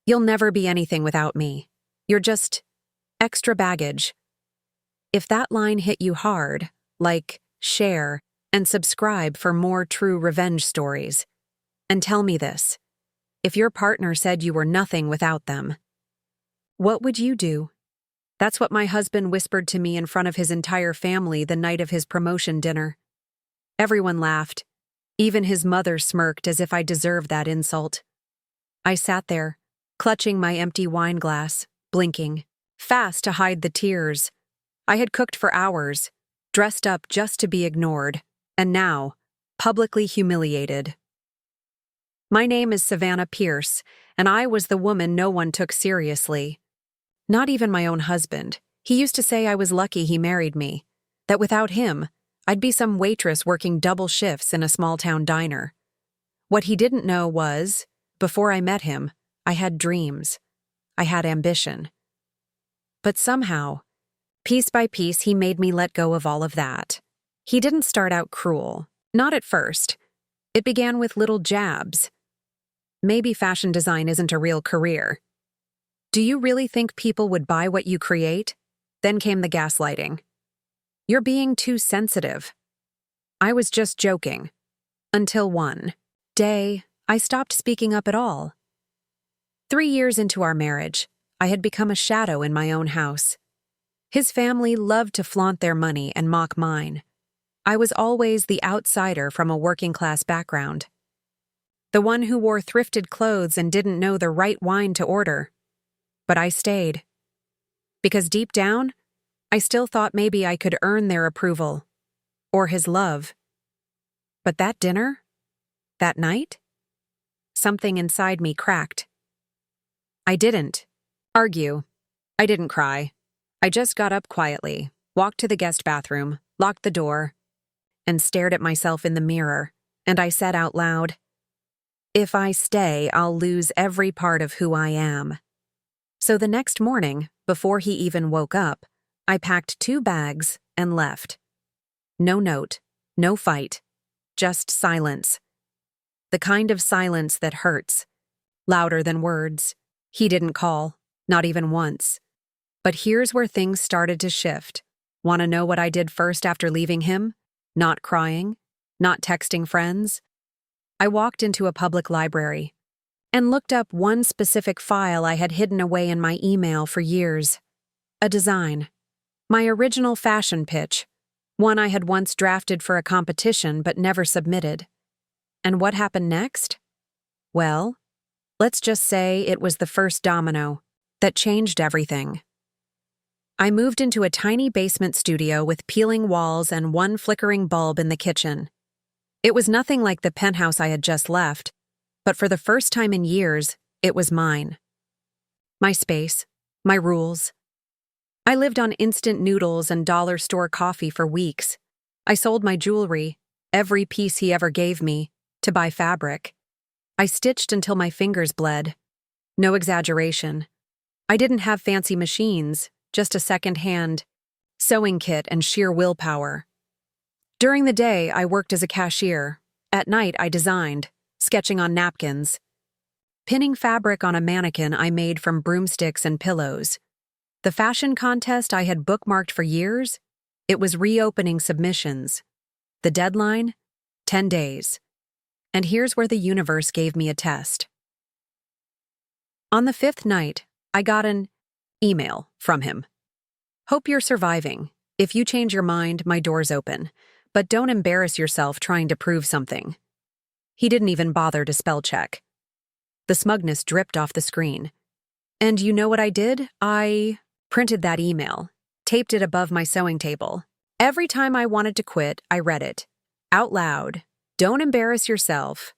You'll never be anything without me. You're just extra baggage. If that line hit you hard, like, share, and subscribe for more true revenge stories. And tell me this. If your partner said you were nothing without them, what would you do? That's what my husband whispered to me in front of his entire family the night of his promotion dinner. Everyone laughed. Even his mother smirked as if I deserved that insult. I sat there, clutching my empty wine glass, blinking, fast to hide the tears. I had cooked for hours, dressed up just to be ignored, and now, publicly humiliated. My name is Savannah Pierce, and I was the woman no one took seriously. Not even my own husband. He used to say I was lucky he married me, that without him, I'd be some waitress working double shifts in a small-town diner. What he didn't know was, before I met him, I had dreams. I had ambition. But somehow, piece by piece, he made me let go of all of that. He didn't start out cruel. Not at first. It began with little jabs. Maybe fashion design isn't a real career. Do you really think people would buy what you create? Then came the gaslighting. You're being too sensitive. I was just joking. Until one day, I stopped speaking up at all. 3 years into our marriage, I had become a shadow in my own house. His family loved to flaunt their money and mock mine. I was always the outsider from a working-class background. The one who wore thrifted clothes and didn't know the right wine to order. But I stayed. Because deep down, I still thought maybe I could earn their approval. Or his love. But that dinner? That night? Something inside me cracked. I didn't argue. I didn't cry. I just got up quietly, walked to the guest bathroom, locked the door, and stared at myself in the mirror, and I said out loud, "If I stay, I'll lose every part of who I am." So the next morning, before he even woke up, I packed 2 bags and left. No note, no fight, just silence. The kind of silence that hurts, louder than words. He didn't call, not even once. But here's where things started to shift. Want to know what I did first after leaving him? Not crying, not texting friends. I walked into a public library and looked up one specific file I had hidden away in my email for years. A design. My original fashion pitch. One I had once drafted for a competition but never submitted. And what happened next? Well, let's just say it was the first domino that changed everything. I moved into a tiny basement studio with peeling walls and one flickering bulb in the kitchen. It was nothing like the penthouse I had just left, but for the first time in years, it was mine. My space, my rules. I lived on instant noodles and dollar store coffee for weeks. I sold my jewelry, every piece he ever gave me, to buy fabric. I stitched until my fingers bled. No exaggeration. I didn't have fancy machines, just a second-hand sewing kit and sheer willpower. During the day, I worked as a cashier. At night, I designed, sketching on napkins. Pinning fabric on a mannequin I made from broomsticks and pillows. The fashion contest I had bookmarked for years, it was reopening submissions. The deadline? 10 days. And here's where the universe gave me a test. On the 5th night, I got an email from him. "Hope you're surviving. If you change your mind, my door's open. But don't embarrass yourself trying to prove something." He didn't even bother to spell check. The smugness dripped off the screen. And you know what I did? I printed that email, taped it above my sewing table. Every time I wanted to quit, I read it. Out loud. Don't embarrass yourself.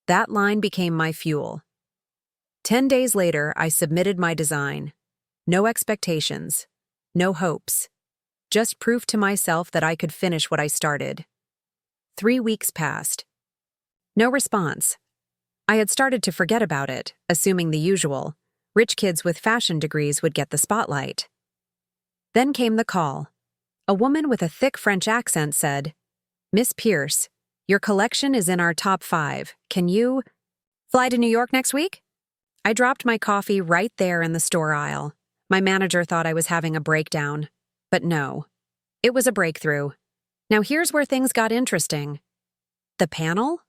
That line became my fuel. 10 days later, I submitted my design. No expectations. No hopes. Just proof to myself that I could finish what I started. 3 weeks passed. No response. I had started to forget about it, assuming the usual. Rich kids with fashion degrees would get the spotlight. Then came the call. A woman with a thick French accent said, "Miss Pierce, your collection is in our top 5. Can you fly to New York next week?" I dropped my coffee right there in the store aisle. My manager thought I was having a breakdown. But no, it was a breakthrough. Now here's where things got interesting. The panel?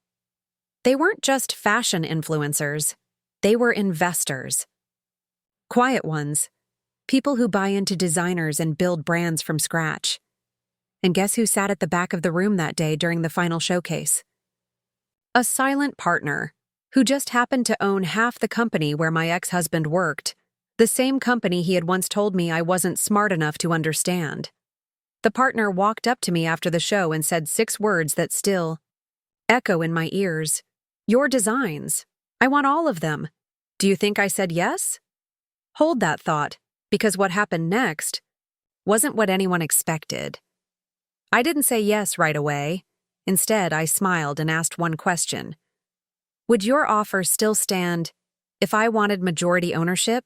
They weren't just fashion influencers. They were investors. Quiet ones. People who buy into designers and build brands from scratch. And guess who sat at the back of the room that day during the final showcase? A silent partner who just happened to own half the company where my ex-husband worked, the same company he had once told me I wasn't smart enough to understand. The partner walked up to me after the show and said 6 words that still echo in my ears. Your designs. I want all of them. Do you think I said yes? Hold that thought, because what happened next wasn't what anyone expected. I didn't say yes right away. Instead, I smiled and asked one question. Would your offer still stand if I wanted majority ownership?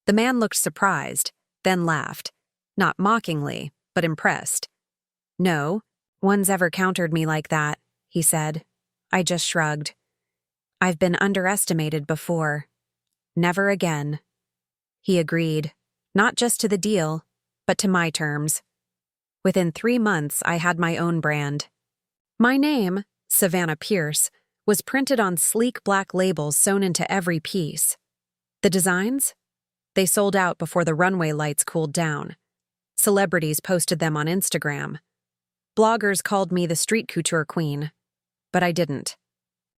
The man looked surprised, then laughed, not mockingly, but impressed. No one's ever countered me like that, he said. I just shrugged. I've been underestimated before. Never again. He agreed, not just to the deal, but to my terms. Within 3 months, I had my own brand. My name, Savannah Pierce, was printed on sleek black labels sewn into every piece. The designs? They sold out before the runway lights cooled down. Celebrities posted them on Instagram. Bloggers called me the street couture queen. But I didn't.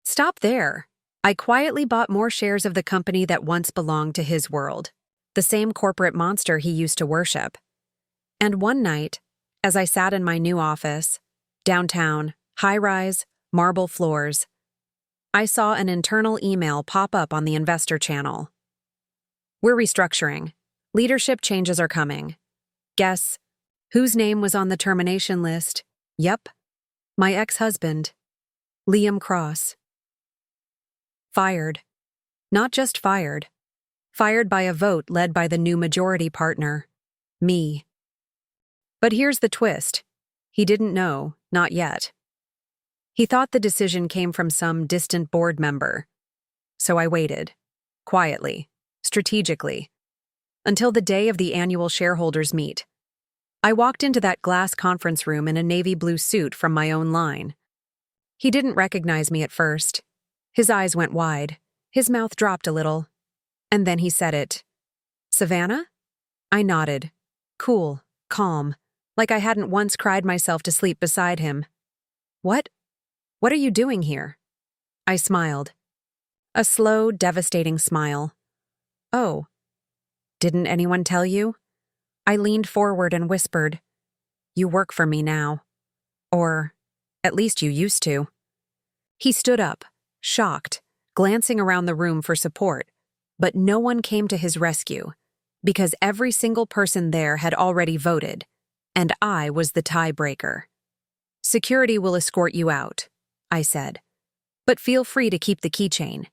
Stop there. I quietly bought more shares of the company that once belonged to his world, the same corporate monster he used to worship. And one night, as I sat in my new office, downtown, high-rise, marble floors, I saw an internal email pop up on the investor channel. We're restructuring. Leadership changes are coming. Guess whose name was on the termination list? Yep, my ex-husband, Liam Cross. Fired. Not just fired. Fired by a vote led by the new majority partner, me. But here's the twist. He didn't know, not yet. He thought the decision came from some distant board member. So I waited, quietly, strategically, until the day of the annual shareholders meet. I walked into that glass conference room in a navy blue suit from my own line. He didn't recognize me at first. His eyes went wide, his mouth dropped a little, and then he said it. Savannah? I nodded, cool, calm, like I hadn't once cried myself to sleep beside him. What? What are you doing here? I smiled. A slow, devastating smile. Oh. Didn't anyone tell you? I leaned forward and whispered, You work for me now. Or, at least you used to. He stood up, shocked, glancing around the room for support, but no one came to his rescue, because every single person there had already voted, and I was the tiebreaker. Security will escort you out, I said, but feel free to keep the keychain.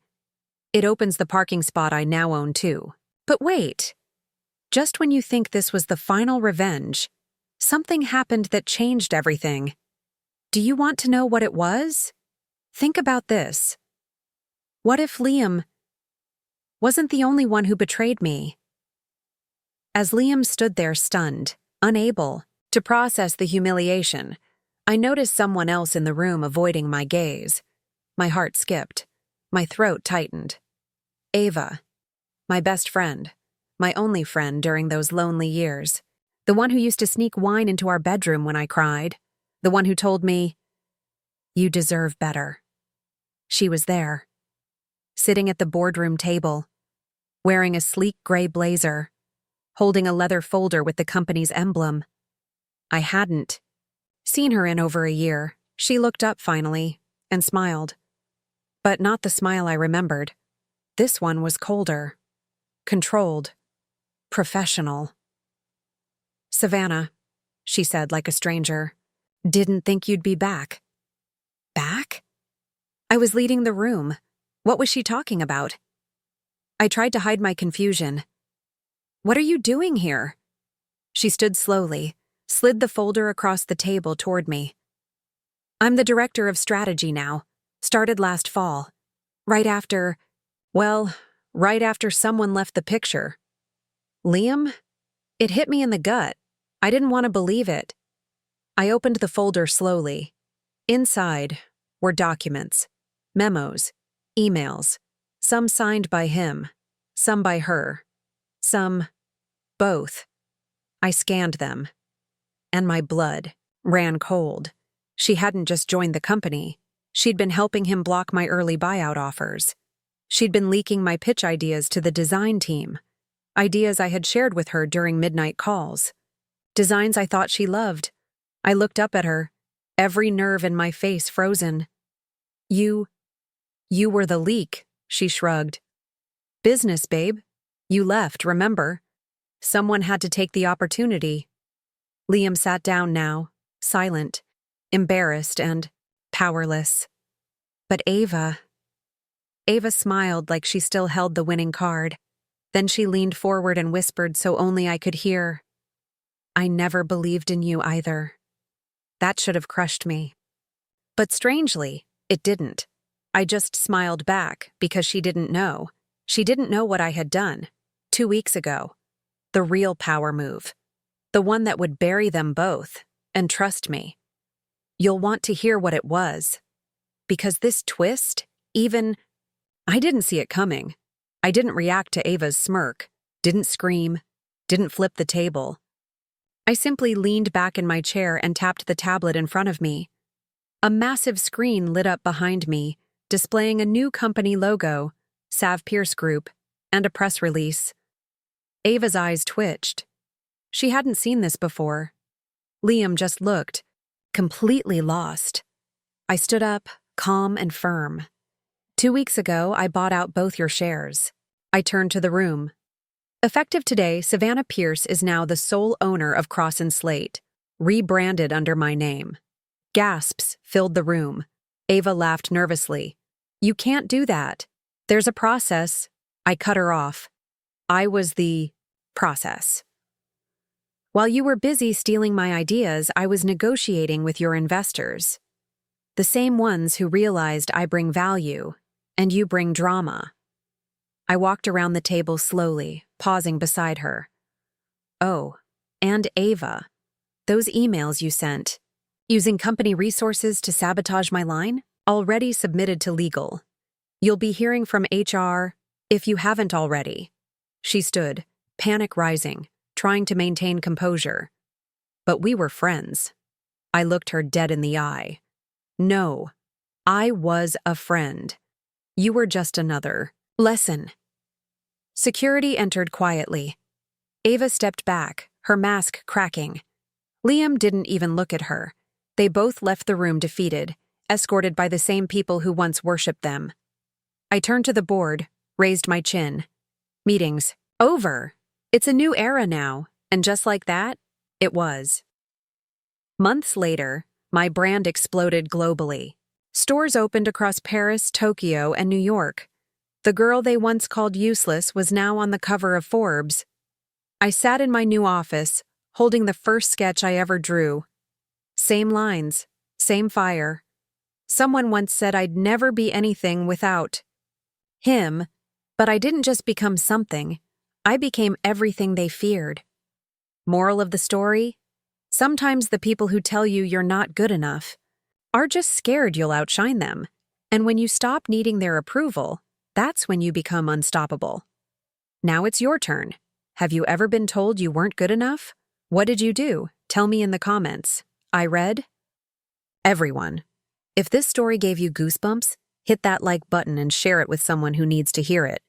It opens the parking spot I now own too. But wait. Just when you think this was the final revenge, something happened that changed everything. Do you want to know what it was? Think about this. What if Liam wasn't the only one who betrayed me? As Liam stood there stunned, unable to process the humiliation, I noticed someone else in the room avoiding my gaze. My heart skipped. My throat tightened. Ava, my best friend. My only friend during those lonely years. The one who used to sneak wine into our bedroom when I cried. The one who told me, You deserve better. She was there, sitting at the boardroom table, wearing a sleek gray blazer, holding a leather folder with the company's emblem. I hadn't seen her in over a year. She looked up finally and smiled. But not the smile I remembered. This one was colder, controlled, professional. Savannah, she said like a stranger, didn't think you'd be back. Back? I was leading the room. What was she talking about? I tried to hide my confusion. What are you doing here? She stood slowly, slid the folder across the table toward me. I'm the director of strategy now. Started last fall. Right right after someone left the picture. Liam? It hit me in the gut. I didn't want to believe it. I opened the folder slowly. Inside were documents, memos, emails, some signed by him, some by her, some both. I scanned them, and my blood ran cold. She hadn't just joined the company. She'd been helping him block my early buyout offers. She'd been leaking my pitch ideas to the design team, ideas I had shared with her during midnight calls, designs I thought she loved. I looked up at her, every nerve in my face frozen. You were the leak, she shrugged. Business, babe. You left, remember? Someone had to take the opportunity. Liam sat down now, silent, embarrassed and powerless. But Ava smiled like she still held the winning card. Then she leaned forward and whispered so only I could hear. I never believed in you either. That should have crushed me. But strangely, it didn't. I just smiled back because she didn't know. She didn't know what I had done 2 weeks ago. The real power move. The one that would bury them both. And trust me, you'll want to hear what it was. Because this twist, I didn't see it coming. I didn't react to Ava's smirk, didn't scream, didn't flip the table. I simply leaned back in my chair and tapped the tablet in front of me. A massive screen lit up behind me, displaying a new company logo, Sav Pierce Group, and a press release. Ava's eyes twitched. She hadn't seen this before. Liam just looked, completely lost. I stood up, calm and firm. 2 weeks ago, I bought out both your shares. I turned to the room. Effective today, Savannah Pierce is now the sole owner of Cross & Slate, rebranded under my name. Gasps filled the room. Ava laughed nervously. You can't do that. There's a process. I cut her off. I was the process. While you were busy stealing my ideas, I was negotiating with your investors. The same ones who realized I bring value, and you bring drama. I walked around the table slowly, pausing beside her. Oh, and Ava. Those emails you sent, using company resources to sabotage my line, already submitted to legal. You'll be hearing from HR if you haven't already. She stood, panic rising, trying to maintain composure. But we were friends. I looked her dead in the eye. No, I was a friend. You were just another lesson. Security entered quietly. Ava stepped back, her mask cracking. Liam didn't even look at her. They both left the room defeated, escorted by the same people who once worshipped them. I turned to the board, raised my chin. Meetings. Over. It's a new era now, and just like that, it was. Months later, my brand exploded globally. Stores opened across Paris, Tokyo, and New York. The girl they once called useless was now on the cover of Forbes. I sat in my new office, holding the first sketch I ever drew. Same lines, same fire. Someone once said I'd never be anything without him, but I didn't just become something. I became everything they feared. Moral of the story? Sometimes the people who tell you you're not good enough are just scared you'll outshine them. And when you stop needing their approval, that's when you become unstoppable. Now it's your turn. Have you ever been told you weren't good enough? What did you do? Tell me in the comments. I read. Everyone, if this story gave you goosebumps, hit that like button and share it with someone who needs to hear it.